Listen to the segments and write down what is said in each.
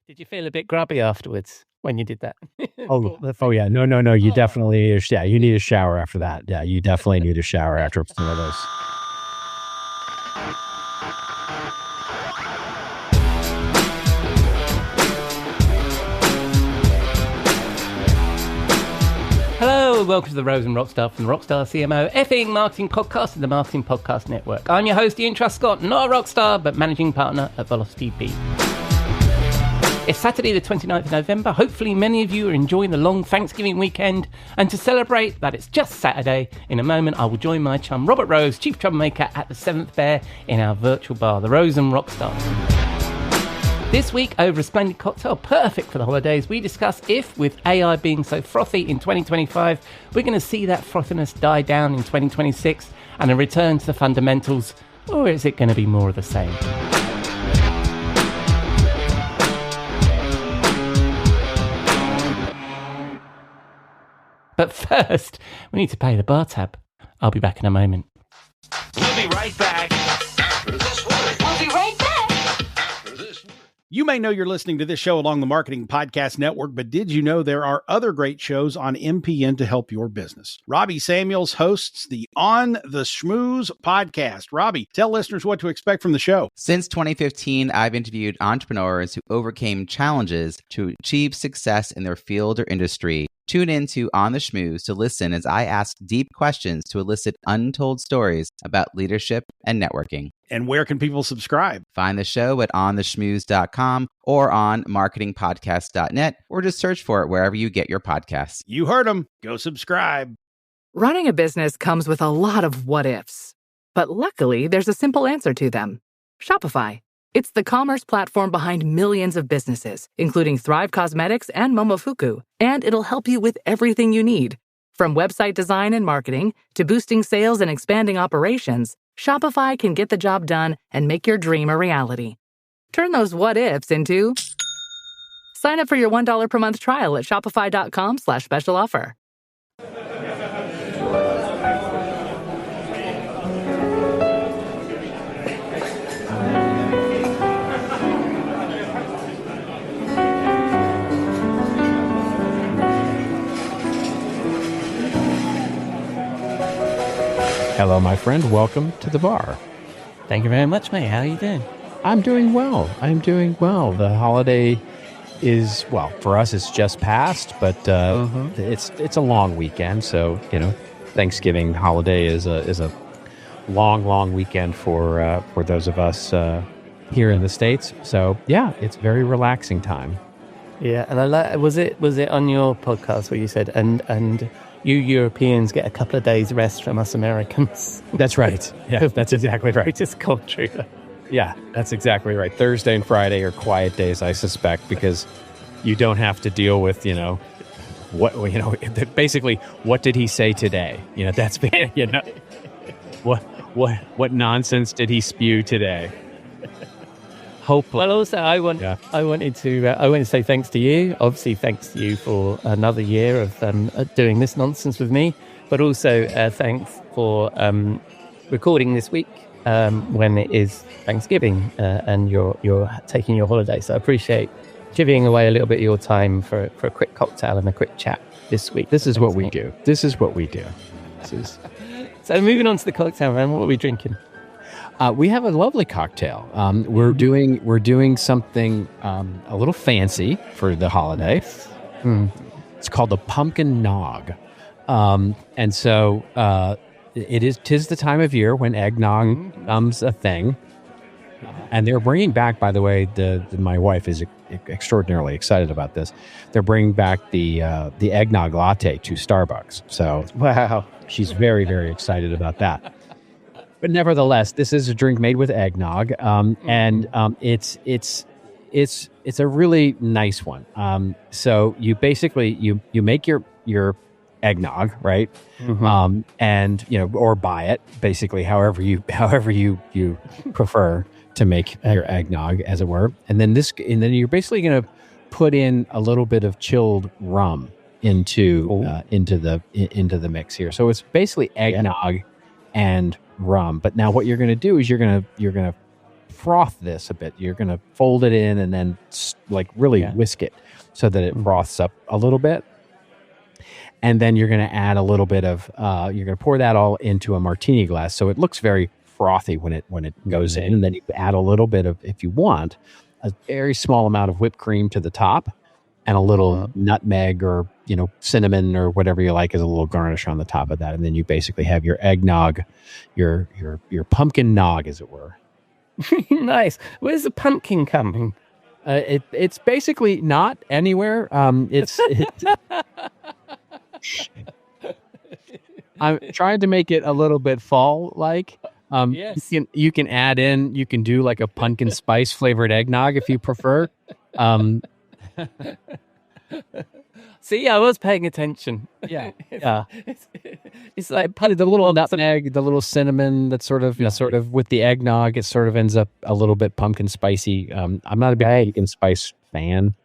Did you feel a bit grubby afterwards when you did that? Oh yeah. No. You definitely, you need a shower after that. Yeah, you definitely need a shower after some of those. Hello, welcome to the Rose and Rockstar from the Rockstar CMO effing marketing podcast and the Marketing Podcast Network. I'm your host, Ian Truscott, not a rockstar, but managing partner at Velocity B. It's Saturday the 29th of November. Hopefully many of you are enjoying the long Thanksgiving weekend. And to celebrate that it's just Saturday, in a moment I will join my chum Robert Rose, Chief Troublemaker, at the 7th Bear in our virtual bar, the Rose and Rockstar. This week, over a splendid cocktail, perfect for the holidays, we discuss if, with AI being so frothy in 2025, we're going to see that frothiness die down in 2026 and a return to the fundamentals, or is it going to be more of the same? But first, we need to pay the bar tab. I'll be back in a moment. We'll be right back. We'll be right back. You may know you're listening to this show along the Marketing Podcast Network, but did you know there are other great shows on MPN to help your business? Robbie Samuels hosts the On the Schmooze podcast. Robbie, tell listeners what to expect from the show. Since 2015, I've interviewed entrepreneurs who overcame challenges to achieve success in their field or industry. Tune in to On the Schmooze to listen as I ask deep questions to elicit untold stories about leadership and networking. And where can people subscribe? Find the show at ontheschmooze.com or on marketingpodcast.net, or just search for it wherever you get your podcasts. You heard them. Go subscribe. Running a business comes with a lot of what-ifs, but luckily there's a simple answer to them. Shopify. It's the commerce platform behind millions of businesses, including Thrive Cosmetics and Momofuku, and it'll help you with everything you need. From website design and marketing to boosting sales and expanding operations, Shopify can get the job done and make your dream a reality. Turn those what-ifs into... Sign up for your $1 per month trial at shopify.com/special offer. Hello, my friend. Welcome to the bar. Thank you very much, mate. How are you doing? I'm doing well. The holiday is, well, for us, it's just passed, but it's a long weekend. So, Thanksgiving holiday is a long weekend for those of us here in the States. So, yeah, it's very relaxing time. Yeah, and I like. Was it on your podcast where you said and you Europeans get a couple of days rest from us Americans? That's right. Yeah, that's exactly right. Which is culture. Yeah, that's exactly right. Thursday and Friday are quiet days, I suspect, because you don't have to deal with, basically, what did he say today? That's, what nonsense did he spew today? Hopefully. Well, also, I wanted to say thanks to you. Obviously, thanks to you for another year of doing this nonsense with me, but also thanks for recording this week when it is Thanksgiving and you're taking your holiday. So I appreciate giving away a little bit of your time for a quick cocktail and a quick chat this week. This is what we do. So moving on to the cocktail, man, what are we drinking? We have a lovely cocktail. We're doing something a little fancy for the holiday. It's called the pumpkin nog, and so tis the time of year when eggnog becomes a thing. And they're bringing back, by the way, my wife is extraordinarily excited about this. They're bringing back the eggnog latte to Starbucks. So wow, she's very, very excited about that. But nevertheless, this is a drink made with eggnog, and it's a really nice one. So you basically you make your eggnog, right? And or buy it, basically however you prefer to make your eggnog, as it were. And then you're basically going to put in a little bit of chilled rum into the mix here. So it's basically eggnog and rum. But now what you're going to do is you're going to froth this a bit. You're going to fold it in and then like really whisk it so that it froths up a little bit. And then you're going to add a little bit of, you're going to pour that all into a martini glass. So it looks very frothy when it goes in. And then you add a little bit of, if you want, a very small amount of whipped cream to the top and a little nutmeg or, cinnamon or whatever you like as a little garnish on the top of that. And then you basically have your eggnog, your pumpkin nog, as it were. Nice. Where's the pumpkin coming? It's basically not anywhere. I'm trying to make it a little bit fall-like. Yes. You can add in, you can do like a pumpkin spice flavored eggnog if you prefer. See, I was paying attention. Yeah. It's like The little nutmeg, the little cinnamon that sort of with the eggnog, it sort of ends up a little bit pumpkin spicy. I'm not a big pumpkin spice fan.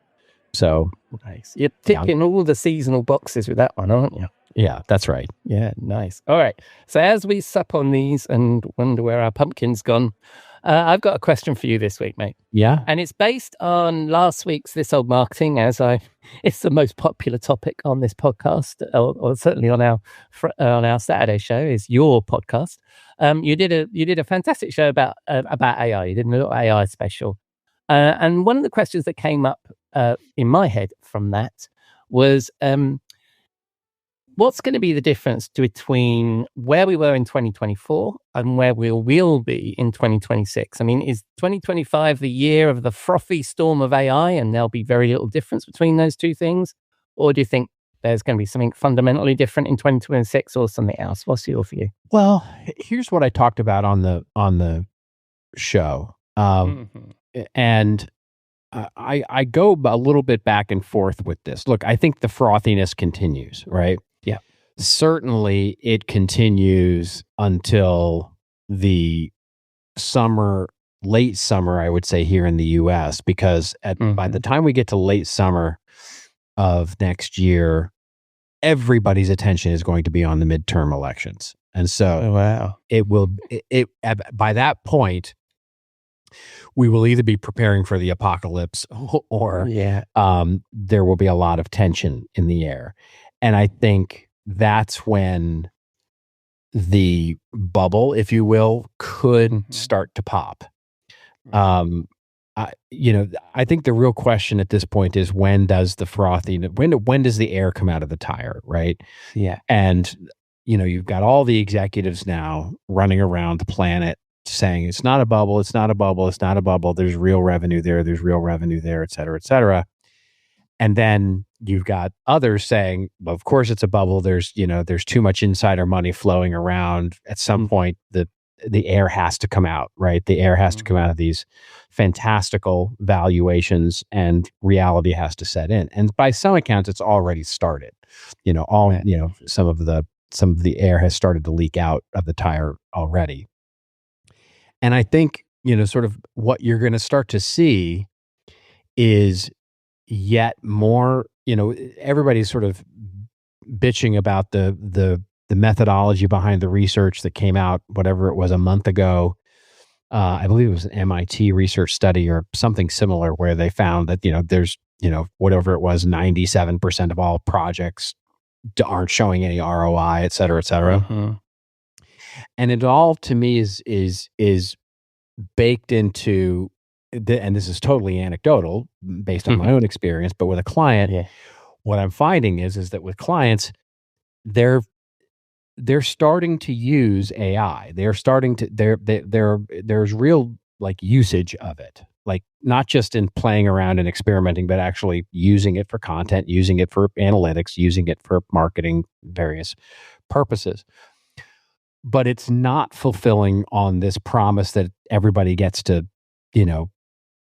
So nice. You're ticking all the seasonal boxes with that one, aren't you? Yeah, that's right. Yeah, nice. All right. So as we sup on these and wonder where our pumpkin's gone, I've got a question for you this week, mate. Yeah. And it's based on last week's This Old Marketing, it's the most popular topic on this podcast, or certainly on our Saturday show is your podcast. You did a fantastic show about AI. You did a little AI special. And one of the questions that came up in my head from that was, what's going to be the difference between where we were in 2024 and where we will be in 2026? I mean, is 2025 the year of the frothy storm of AI and there'll be very little difference between those two things? Or do you think there's going to be something fundamentally different in 2026 or something else? What's your view? Well, here's what I talked about on the show. And I go a little bit back and forth with this. Look, I think the frothiness continues, right? Yeah. Certainly it continues until the late summer, I would say, here in the US, because by the time we get to late summer of next year, everybody's attention is going to be on the midterm elections. And so by that point, we will either be preparing for the apocalypse or there will be a lot of tension in the air. And I think that's when the bubble, if you will, could start to pop. I think the real question at this point is, when does the when does the air come out of the tire, right? Yeah. And, you've got all the executives now running around the planet saying it's not a bubble, it's not a bubble, it's not a bubble. There's real revenue there, et cetera, et cetera. And then you've got others saying, well, of course it's a bubble. There's too much insider money flowing around. At some point, the air has to come out, right? The air has to come out of these fantastical valuations, and reality has to set in. And by some accounts, it's already started. Some of the air has started to leak out of the tire already. And I think, sort of what you're going to start to see is yet more, everybody's sort of bitching about the methodology behind the research that came out, whatever it was, a month ago. I believe it was an MIT research study or something similar, where they found that, there's, whatever it was, 97% of all projects aren't showing any ROI, et cetera, et cetera. And it all, to me, is baked into, and this is totally anecdotal based on my own experience, but with a client, what I'm finding is that with clients, they're starting to use AI. They're starting to there's real usage of it, not just in playing around and experimenting, but actually using it for content, using it for analytics, using it for marketing, various purposes. But it's not fulfilling on this promise that everybody gets to,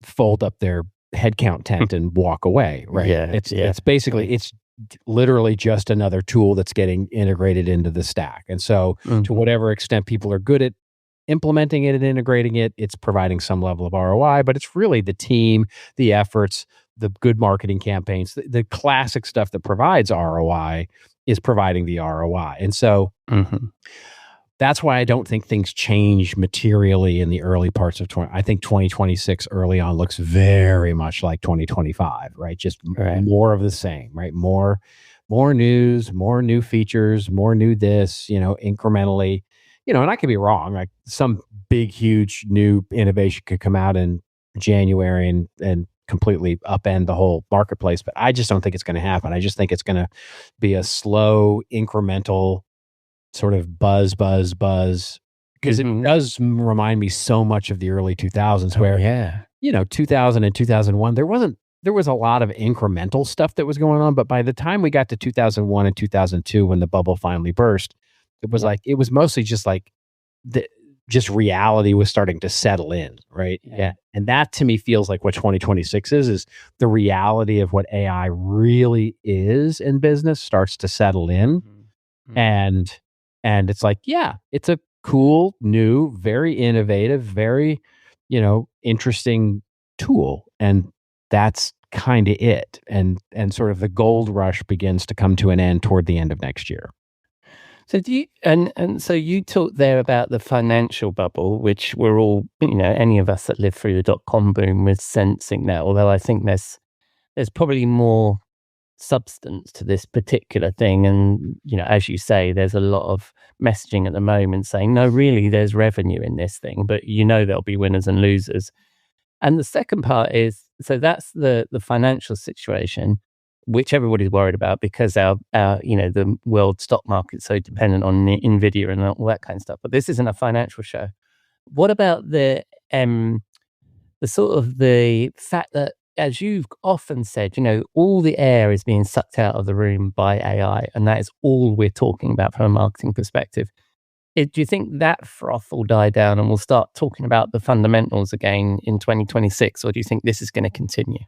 fold up their headcount tent and walk away, right? It's basically, it's literally just another tool that's getting integrated into the stack. And so to whatever extent people are good at implementing it and integrating it, it's providing some level of ROI, but it's really the team, the efforts, the good marketing campaigns, the classic stuff that provides ROI is providing the ROI. And so that's why I don't think things change materially in the early parts of I think 2026 early on looks very much like 2025, right? Just more of the same, right? More news, more new features, more new this, incrementally, and I could be wrong. Like some big, huge new innovation could come out in January and completely upend the whole marketplace, but I just don't think it's going to happen. I just think it's going to be a slow, incremental sort of buzz, because it does remind me so much of the early 2000s where, 2000 and 2001, there was a lot of incremental stuff that was going on, but by the time we got to 2001 and 2002, when the bubble finally burst, it was mostly just like just reality was starting to settle in, right? Yeah. And that to me feels like what 2026 is the reality of what AI really is in business starts to settle in. And it's like, it's a cool, new, very innovative, very, interesting tool. And that's kind of it. And sort of the gold rush begins to come to an end toward the end of next year. So do you, and so you talked there about the financial bubble, which we're all, any of us that lived through the dot-com boom was sensing that, although I think there's probably more substance to this particular thing. And, as you say, there's a lot of messaging at the moment saying, no, really, there's revenue in this thing, but there'll be winners and losers. And the second part is, so that's the financial situation, which everybody's worried about because our the world stock market's so dependent on Nvidia and all that kind of stuff. But this isn't a financial show. What about the sort of the fact that, as you've often said, all the air is being sucked out of the room by AI, and that is all we're talking about from a marketing perspective. Do you think that froth will die down and we'll start talking about the fundamentals again in 2026, or do you think this is going to continue?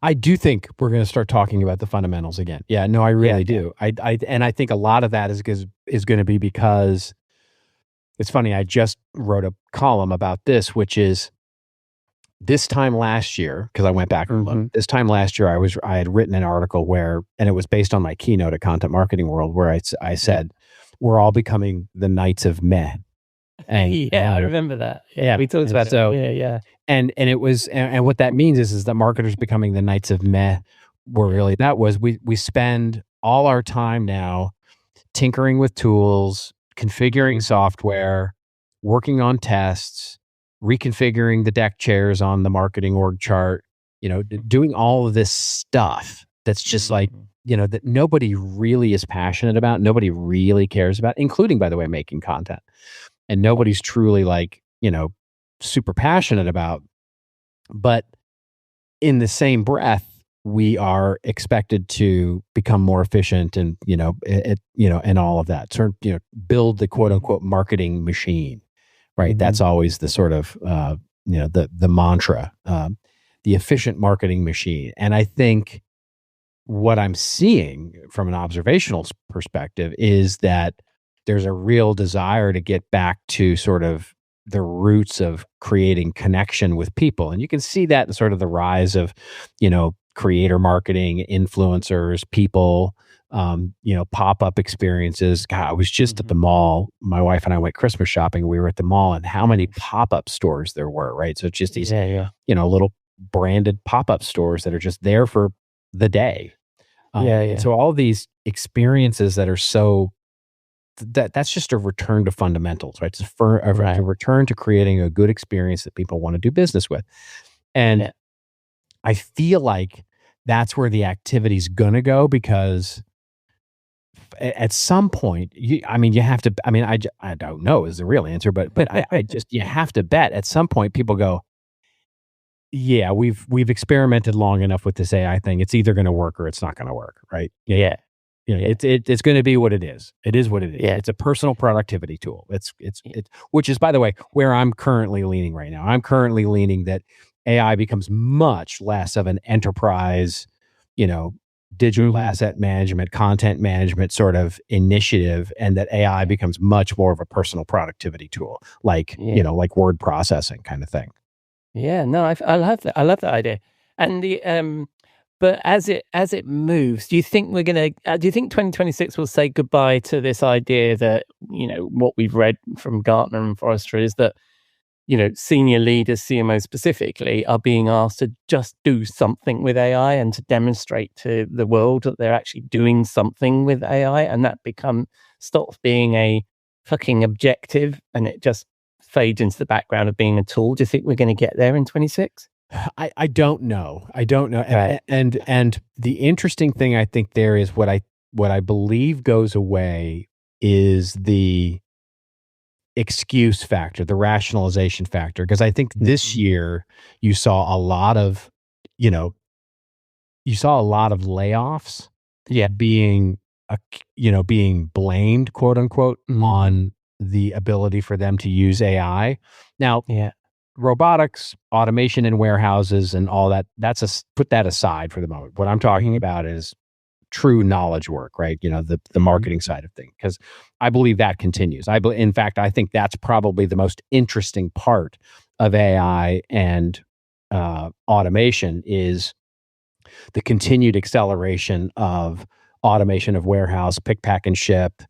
I do think we're going to start talking about the fundamentals again. Yeah, no, I really do. I think a lot of that is going to be because it's funny. I just wrote a column about this, which is this time last year, because I went back and looked. This time last year, I had written an article and it was based on my keynote at Content Marketing World, where I said we're all becoming the knights of meh. And I remember that. Yeah, we talked about it. And it was, and what that means is that marketers becoming the knights of meh. Were really, that was, we spend all our time now tinkering with tools, configuring software, working on tests, reconfiguring the deck chairs on the marketing org chart, doing all of this stuff that's just like, that nobody really is passionate about, nobody really cares about, including, by the way, making content. And nobody's truly super passionate about. But in the same breath, we are expected to become more efficient and, and all of that. Sort of, build the quote unquote marketing machine, right? That's always the sort of, the mantra, the efficient marketing machine. And I think what I'm seeing from an observational perspective is that there's a real desire to get back to sort of the roots of creating connection with people. And you can see that in sort of the rise of, creator marketing, influencers, people, pop-up experiences. God, I was just at the mall. My wife and I went Christmas shopping. We were at the mall, and how many pop-up stores there were, right? So it's just these, little branded pop-up stores that are just there for the day. So all these experiences that are so, that's just a return to fundamentals, right? It's a return to creating a good experience that people want to do business with. And I feel like that's where the activity's going to go, because at some point, you have to, I don't know is the real answer, but you have to bet at some point people go, yeah, we've experimented long enough with this AI thing. It's either going to work or it's not going to work, right? Yeah. It's going to be what it is. It is what it is. Yeah. It's a personal productivity tool. It's which is, by the way, where I'm currently leaning right now. I'm currently leaning that AI becomes much less of an enterprise, digital asset management, content management sort of initiative, and that AI becomes much more of a personal productivity tool, like word processing kind of thing. Yeah, no, I love that. I love that idea. And But as it moves, do you think we're gonna? Do you think 2026 will say goodbye to this idea that what we've read from Gartner and Forrester is that senior leaders, CMOs specifically, are being asked to just do something with AI and to demonstrate to the world that they're actually doing something with AI, and that stops being a fucking objective and it just fades into the background of being a tool. Do you think we're going to get there in 26? I don't know. I don't know. Right. And the interesting thing I think there is what I believe goes away is the excuse factor, the rationalization factor, because I think this year you saw a lot of layoffs being being blamed, quote unquote, on the ability for them to use AI. Now, robotics, automation in warehouses and all that, put that aside for the moment. What I'm talking about is true knowledge work, right? The marketing side of things, because I believe that continues. In fact, I think that's probably the most interesting part of AI and automation is the continued acceleration of automation of warehouse, pick, pack, and ship,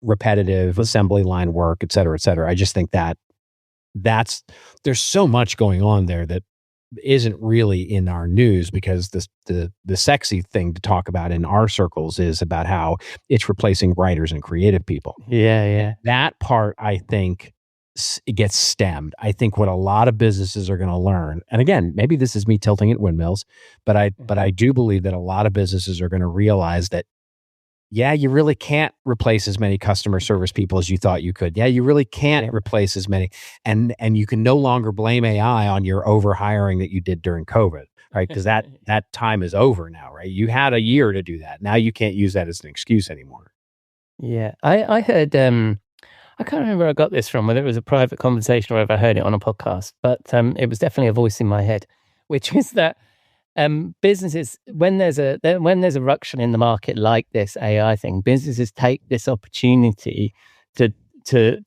repetitive assembly line work, et cetera, et cetera. I just think there's so much going on there that isn't really in our news, because the sexy thing to talk about in our circles is about how it's replacing writers and creative people. Yeah. That part, I think, it gets stemmed. I think what a lot of businesses are going to learn, and again, maybe this is me tilting at windmills, but I do believe that a lot of businesses are going to realize that, you really can't replace as many customer service people as you thought you could. Yeah, you really can't replace as many. And you can no longer blame AI on your overhiring that you did during COVID, right? Because that time is over now, right? You had a year to do that. Now you can't use that as an excuse anymore. Yeah. I heard, I can't remember where I got this from, whether it was a private conversation or if I heard it on a podcast, but it was definitely a voice in my head, which is that businesses, when there's a ruction in the market like this AI thing, businesses take this opportunity to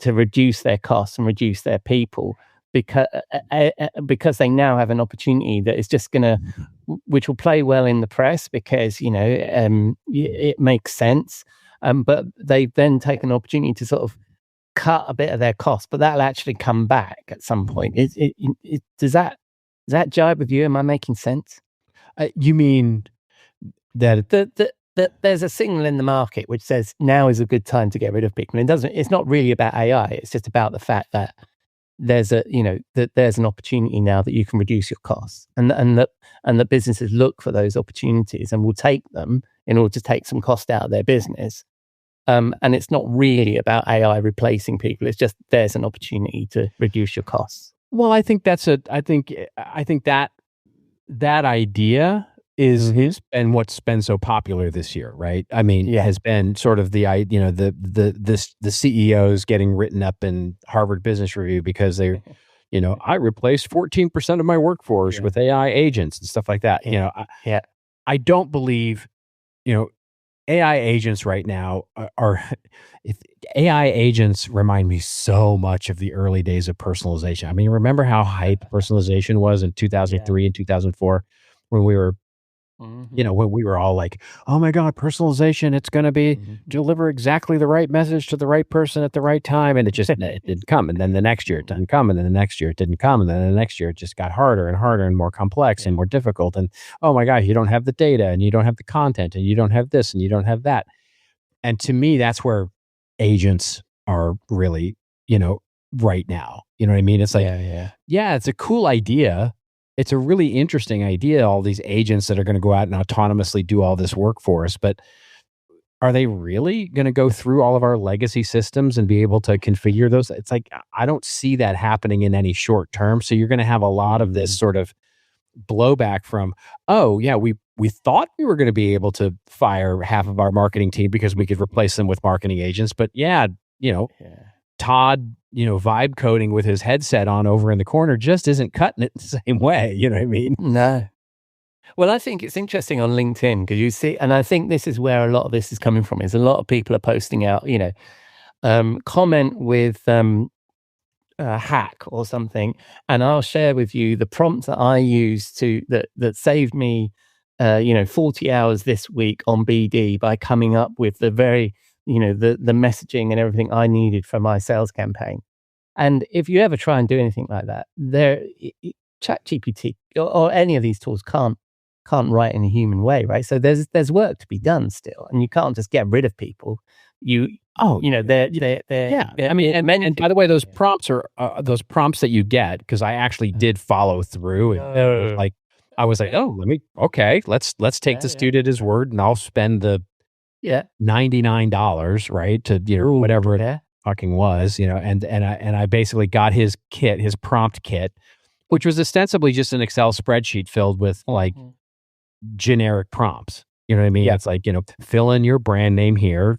reduce their costs and reduce their people because they now have an opportunity that is just which will play well in the press because it makes sense, but they then take an opportunity to sort of cut a bit of their costs, but that'll actually come back at some point. Does that jibe with you? Am I making sense? You mean that there's a signal in the market which says now is a good time to get rid of people. It's not really about AI. It's just about the fact that there's an opportunity now that you can reduce your costs, and that businesses look for those opportunities and will take them in order to take some cost out of their business. And it's not really about AI replacing people. It's just there's an opportunity to reduce your costs. Well, I think that idea is and what's been so popular this year, right? I mean, has been sort of the CEOs getting written up in Harvard Business Review because they, I replaced 14% of my workforce with AI agents and stuff like that. I don't believe, AI agents right now if AI agents remind me so much of the early days of personalization. I mean, remember how hype personalization was in 2003 and 2004 when we were, when we were all like, oh my God, personalization, it's going to be deliver exactly the right message to the right person at the right time. And it didn't come. And then the next year it didn't come. And then the next year it didn't come. And then the next year it just got harder and harder and more complex and more difficult. And oh my gosh, you don't have the data and you don't have the content and you don't have this and you don't have that. And to me, that's where agents are really, right now. You know what I mean? It's like, it's a cool idea. It's a really interesting idea, all these agents that are going to go out and autonomously do all this work for us. But are they really going to go through all of our legacy systems and be able to configure those? It's like, I don't see that happening in any short term. So you're going to have a lot of this sort of blowback from, we thought we were going to be able to fire half of our marketing team because we could replace them with marketing agents. But Todd, vibe coding with his headset on over in the corner just isn't cutting it the same way. You know what I mean? No. Well, I think it's interesting on LinkedIn because you see, and I think this is where a lot of this is coming from, is a lot of people are posting out, comment with a hack or something, and I'll share with you the prompt that I used that saved me 40 hours this week on BD by coming up with the very, the messaging and everything I needed for my sales campaign. And if you ever try and do anything like that, ChatGPT or any of these tools can't write in a human way, right? So there's work to be done still, and you can't just get rid of people. They're yeah. I mean, and by the way, those prompts are those prompts that you get, because I actually did follow through. And I was like, let's take the student at his word, and I'll spend the $99, right, to whatever it fucking was, and I basically got his prompt kit, which was ostensibly just an Excel spreadsheet filled with generic prompts. You know what I mean? Yeah. It's like, fill in your brand name here,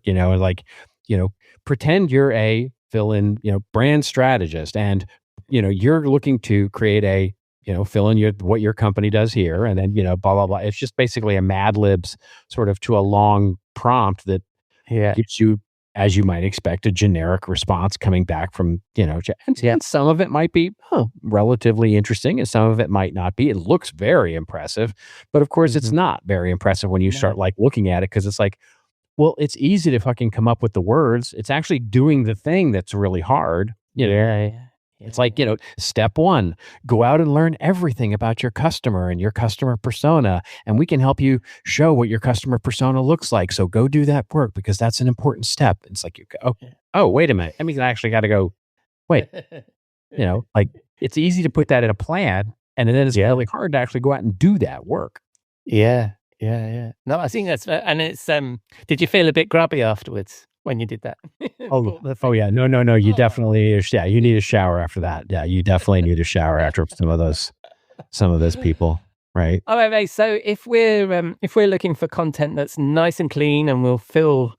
pretend you're a fill in, brand strategist, and, you're looking to create a, fill in what your company does here. And then, blah, blah, blah. It's just basically a Mad Libs sort of to a long prompt that gives you, as you might expect, a generic response coming back from, and some of it might be relatively interesting, and some of it might not be. It looks very impressive, but of course it's not very impressive when you start looking at it, because it's like, well, it's easy to fucking come up with the words. It's actually doing the thing that's really hard. It's like, step 1, go out and learn everything about your customer and your customer persona, and we can help you show what your customer persona looks like. So go do that work, because that's an important step. It's like, wait a minute. I mean, I actually got to go, wait, it's easy to put that in a plan, and then it's really hard to actually go out and do that work. Yeah. No, I think that's, and it's, did you feel a bit grubby afterwards when you did that? Yeah. No. You definitely, you need a shower after that. Yeah, you definitely need a shower after some of those people, right? All right, mate. So if we're looking for content that's nice and clean and we'll feel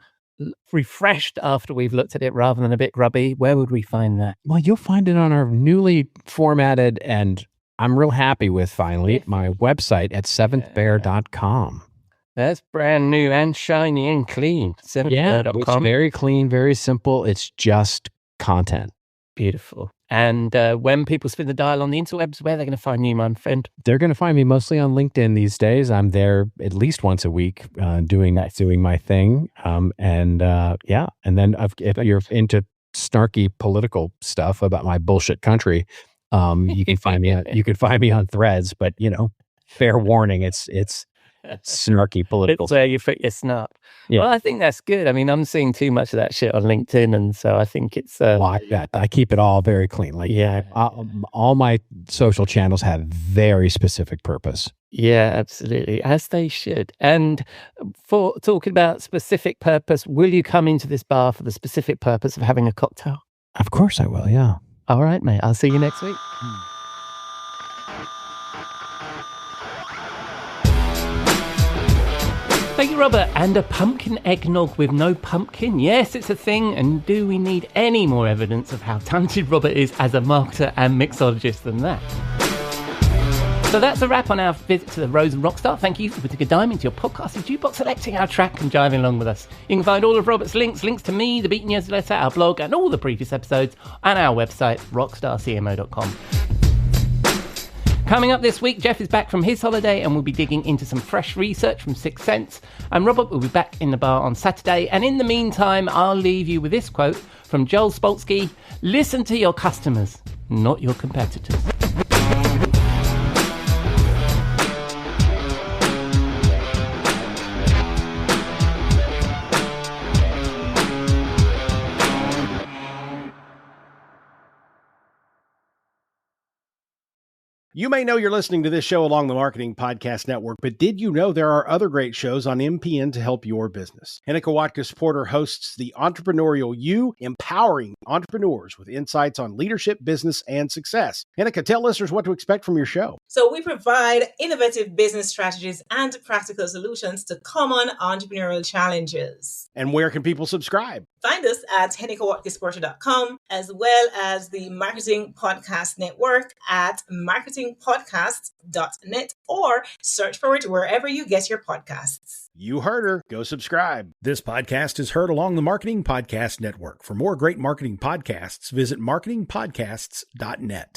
refreshed after we've looked at it rather than a bit grubby, where would we find that? Well, you'll find it on our newly formatted, and I'm real happy with, finally, my website at seventhbear.com. That's brand new and shiny and clean. It's very clean, very simple. It's just content. Beautiful. And when people spin the dial on the interwebs, where are they going to find you, my friend? They're going to find me mostly on LinkedIn these days. I'm there at least once a week doing my thing. And then if you're into snarky political stuff about my bullshit country, you can find me on Threads. But fair warning, it's snarky political. It's where you put your snark. Yeah. Well, I think that's good. I mean, I'm seeing too much of that shit on LinkedIn, and so I think it's. I keep it all very clean. All my social channels have very specific purpose. Yeah, absolutely, as they should. And for talking about specific purpose, will you come into this bar for the specific purpose of having a cocktail? Of course I will. Yeah. All right, mate. I'll see you next week. Thank you, Robert. And a pumpkin eggnog with no pumpkin. Yes, it's a thing. And do we need any more evidence of how talented Robert is as a marketer and mixologist than that? So that's a wrap on our visit to the Rose and Rockstar. Thank you for putting a dime into your podcasting jukebox, selecting our track and jiving along with us. You can find all of Robert's links to me, the Beat Newsletter, our blog, and all the previous episodes on our website, rockstarcmo.com. Coming up this week, Jeff is back from his holiday and we'll be digging into some fresh research from 6th Sense. And Robert will be back in the bar on Saturday. And in the meantime, I'll leave you with this quote from Joel Spolsky: "Listen to your customers, not your competitors." You may know you're listening to this show along the Marketing Podcast Network, but did you know there are other great shows on MPN to help your business? Hennika Watkis-Porter hosts The Entrepreneurial You, empowering entrepreneurs with insights on leadership, business, and success. Hennika, tell listeners what to expect from your show. So we provide innovative business strategies and practical solutions to common entrepreneurial challenges. And where can people subscribe? Find us at hennikawatkisporter.com, as well as the Marketing Podcast Network at marketingpodcasts.net, or search for it wherever you get your podcasts. You heard her. Go subscribe. This podcast is heard along the Marketing Podcast Network. For more great marketing podcasts, visit marketingpodcasts.net.